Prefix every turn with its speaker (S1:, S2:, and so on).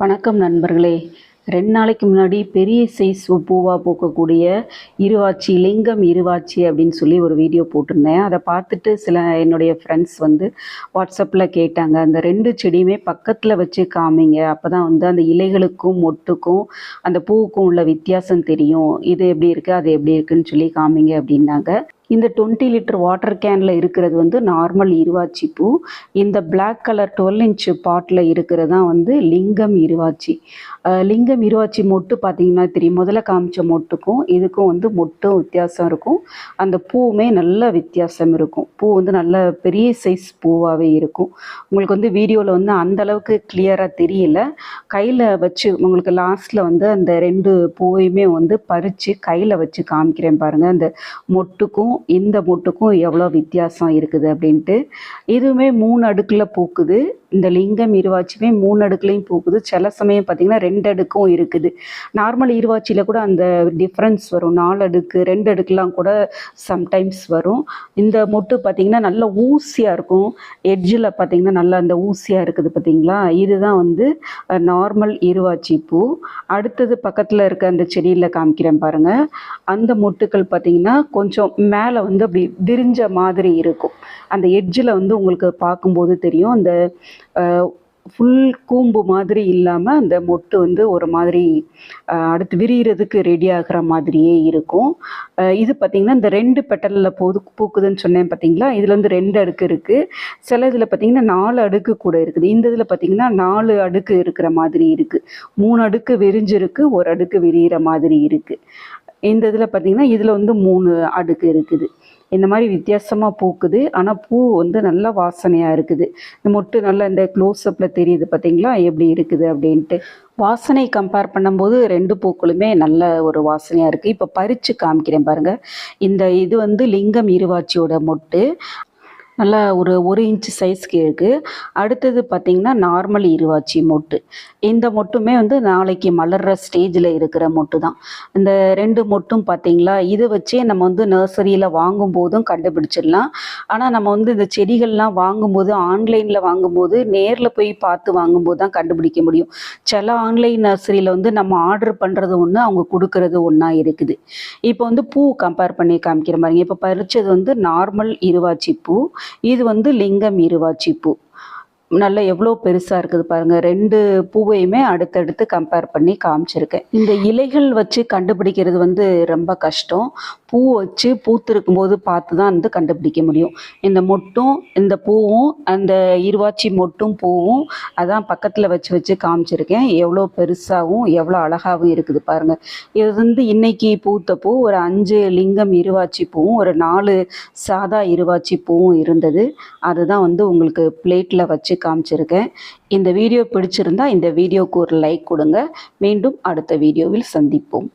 S1: வணக்கம் நண்பர்களே. 2 நாளைக்கு முன்னாடி பெரிய சைஸ் பூவா பூக்கக்கூடிய இருவாச்சி, லிங்கம் இருவாச்சி அப்படின்னு சொல்லி ஒரு வீடியோ போட்டிருந்தேன். அதை பார்த்துட்டு சில என்னுடைய ஃப்ரெண்ட்ஸ் வாட்ஸ்அப்பில் கேட்டாங்க, அந்த 2 செடியுமே பக்கத்தில் வச்சு காமிங்க, அப்போ தான் அந்த இலைகளுக்கும் மொட்டுக்கும் அந்த பூவுக்கும் உள்ள வித்தியாசம் தெரியும், இது எப்படி இருக்குது அது எப்படி இருக்குன்னு சொல்லி காமிங்க அப்படின்னாங்க. இந்த 20 லிட்டர் வாட்டர் கேனில் இருக்கிறது நார்மல் இருவாச்சி பூ. இந்த பிளாக் கலர் 12 இன்ச் பாட்டில் இருக்கிறது தான் லிங்கம் இருவாச்சி. லிங்கம் இருவாச்சி மொட்டு பார்த்தீங்கன்னா தெரியும், முதல்ல காமிச்ச மொட்டுக்கும் இதுக்கும் மொட்டும் வித்தியாசம் இருக்கும், அந்த பூவுமே நல்ல வித்தியாசம் இருக்கும். பூ நல்ல பெரிய சைஸ் பூவாகவே இருக்கும். உங்களுக்கு வீடியோவில் அந்த அளவுக்கு கிளியராக தெரியல. கையில் வச்சு உங்களுக்கு லாஸ்ட்டில் அந்த 2 பூவையுமே பறித்து கையில் வச்சு காமிக்கிறேன் பாருங்கள், அந்த மொட்டுக்கும் இந்த மொட்டுக்கும் எவ்வளோ வித்தியாசம் இருக்குது அப்படின்ட்டு. இதுவுமே 3 அடுக்கில் பூக்குது. இந்த லிங்கம் இருவாச்சியுமே 3 அடுக்குலையும் பூக்குது. சில சமயம் பார்த்திங்கன்னா 2 அடுக்கும் இருக்குது. நார்மல் இருவாச்சியில் கூட அந்த டிஃப்ரென்ஸ் வரும், 4 அடுக்கு 2 அடுக்குலாம் கூட சம்டைம்ஸ் வரும். இந்த மொட்டு பார்த்திங்கன்னா நல்ல ஊசியாக இருக்கும், எட்ஜில் பார்த்திங்கன்னா நல்லா அந்த ஊசியாக இருக்குது பார்த்திங்களா. இதுதான் நார்மல் இருவாச்சி பூ. அடுத்தது பக்கத்தில் இருக்க அந்த செடியில் காமிக்கிறேன் பாருங்கள். அந்த மொட்டுக்கள் பார்த்திங்கன்னா கொஞ்சம் மேலே அப்படி விரிஞ்ச மாதிரி இருக்கும். அந்த எட்ஜில் உங்களுக்கு பார்க்கும்போது தெரியும், அந்த ஃபுல் கூம்பு மாதிரி இல்லாமல் அந்த மொட்டு ஒரு மாதிரி அடுத்து விரிகிறதுக்கு ரெடி ஆகிற மாதிரியே இருக்கும். இது பார்த்திங்கன்னா இந்த 2 பெட்டலில் பூக்குதுன்னு சொன்னேன் பார்த்திங்களா. இதில் 2 அடுக்கு இருக்குது. சில இதில் பார்த்திங்கன்னா 4 அடுக்கு கூட இருக்குது. இந்த இதில் பார்த்திங்கன்னா 4 அடுக்கு இருக்கிற மாதிரி இருக்குது. 3 அடுக்கு விரிஞ்சிருக்கு, 1 அடுக்கு விரிகிற மாதிரி இருக்குது. இந்த இதில் பார்த்திங்கன்னா இதில் 3 அடுக்கு இருக்குது. இந்த மாதிரி வித்தியாசமாக பூக்குது. ஆனால் பூ நல்ல வாசனையாக இருக்குது. இந்த மொட்டு நல்லா இந்த க்ளோஸ்அப்பில் தெரியுது பார்த்திங்களா எப்படி இருக்குது அப்படின்ட்டு. வாசனை கம்பேர் பண்ணும்போது 2 பூக்களுமே நல்ல ஒரு வாசனையாக இருக்குது. இப்போ பறித்து காமிக்கிறேன் பாருங்கள். இது லிங்கம் இருவாச்சியோட மொட்டு நல்லா ஒரு 1 இன்ச் சைஸ்க்கு இருக்குது. அடுத்தது பார்த்திங்கன்னா நார்மல் இருவாச்சி மொட்டு. இந்த மொட்டுமே நாளைக்கு மலர்ற ஸ்டேஜில் இருக்கிற மொட்டு தான். இந்த 2 மொட்டும் பார்த்திங்களா, இதை வச்சே நம்ம நர்சரியில் வாங்கும்போதும் கண்டுபிடிச்சிடலாம். ஆனால் நம்ம இந்த செடிகள்லாம் வாங்கும்போது, ஆன்லைனில் வாங்கும்போது, நேரில் போய் பார்த்து வாங்கும்போது தான் கண்டுபிடிக்க முடியும். சில ஆன்லைன் நர்சரியில் நம்ம ஆர்டர் பண்ணுறது ஒன்று, அவங்க கொடுக்கறது ஒன்றா இருக்குது. இப்போ பூ கம்பேர் பண்ணி காமிக்கிற மாதிரி, இப்போ பறித்தது நார்மல் இருவாச்சி பூ, இது லிங்கம் இருவாச்சி பூ. நல்லா எவ்வளோ பெருசாக இருக்குது பாருங்கள். 2 பூவையுமே அடுத்தடுத்து கம்பேர் பண்ணி காமிச்சிருக்கேன். இந்த இலைகள் வச்சு கண்டுபிடிக்கிறது ரொம்ப கஷ்டம். பூ வச்சு பூத்திருக்கும் போது பார்த்து தான் கண்டுபிடிக்க முடியும். இந்த மொட்டும் இந்த பூவும், அந்த இருவாச்சி மொட்டும் பூவும் அதான் பக்கத்தில் வச்சு வச்சு காமிச்சிருக்கேன். எவ்வளோ பெருசாகவும் எவ்வளோ அழகாகவும் இருக்குது பாருங்கள். இது இன்னைக்கு பூத்த பூ ஒரு 5 லிங்கம் இருவாச்சி பூவும் ஒரு 4 சாதா இருவாச்சி பூவும் இருந்தது. அதுதான் உங்களுக்கு பிளேட்டில் வச்சு காமிச்சிருக்கேன். இந்த வீடியோ பிடிச்சிருந்தா இந்த வீடியோக்கு ஒரு லைக் கொடுங்க. மீண்டும் அடுத்த வீடியோவில் சந்திப்போம்.